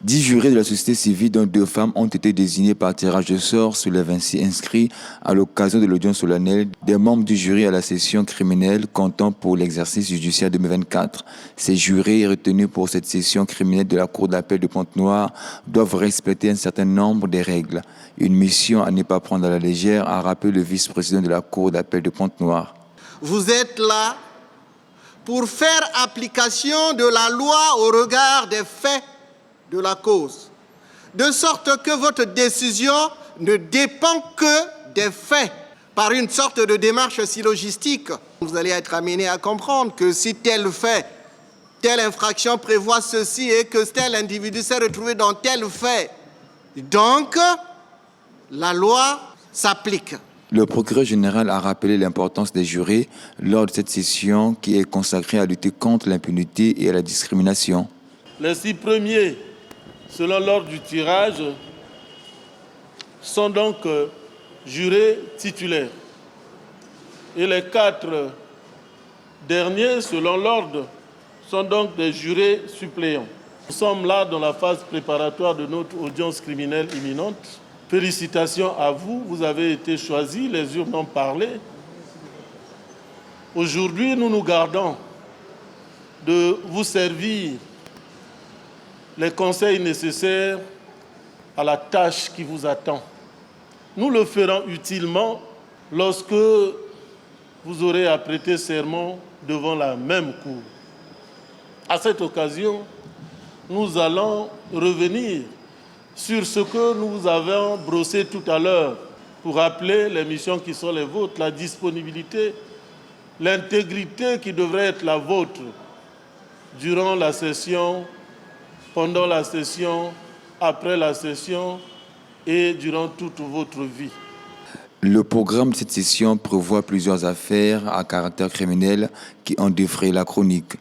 10 jurés de la société civile, dont 2 femmes, ont été désignés par tirage de sort sur les 26 inscrits à l'occasion de l'audience solennelle des membres du jury à la session criminelle comptant pour l'exercice judiciaire 2024. Ces jurés retenus pour cette session criminelle de la Cour d'appel de Pointe-Noire doivent respecter un certain nombre de règles. Une mission à ne pas prendre à la légère, a rappelé le vice-président de la Cour d'appel de Pointe-Noire. Vous êtes là pour faire application de la loi au regard des faits de la cause, de sorte que votre décision ne dépend que des faits. Par une sorte de démarche syllogistique, vous allez être amené à comprendre que si tel fait, telle infraction prévoit ceci et que tel individu s'est retrouvé dans tel fait, donc la loi s'applique. Le procureur général a rappelé l'importance des jurés lors de cette session qui est consacrée à lutter contre l'impunité et à la discrimination. Les 6 premiers, selon l'ordre du tirage, sont donc jurés titulaires. Et les 4 derniers, selon l'ordre, sont donc des jurés suppléants. Nous sommes là dans la phase préparatoire de notre audience criminelle imminente. Félicitations à vous, vous avez été choisis, les urnes ont parlé. Aujourd'hui, nous nous gardons de vous servir les conseils nécessaires à la tâche qui vous attend. Nous le ferons utilement lorsque vous aurez à prêter serment devant la même cour. À cette occasion, nous allons revenir sur ce que nous avons brossé tout à l'heure pour rappeler les missions qui sont les vôtres, la disponibilité, l'intégrité qui devrait être la vôtre durant la session, pendant la session, après la session et durant toute votre vie. Le programme de cette session prévoit plusieurs affaires à caractère criminel qui ont défrayé la chronique.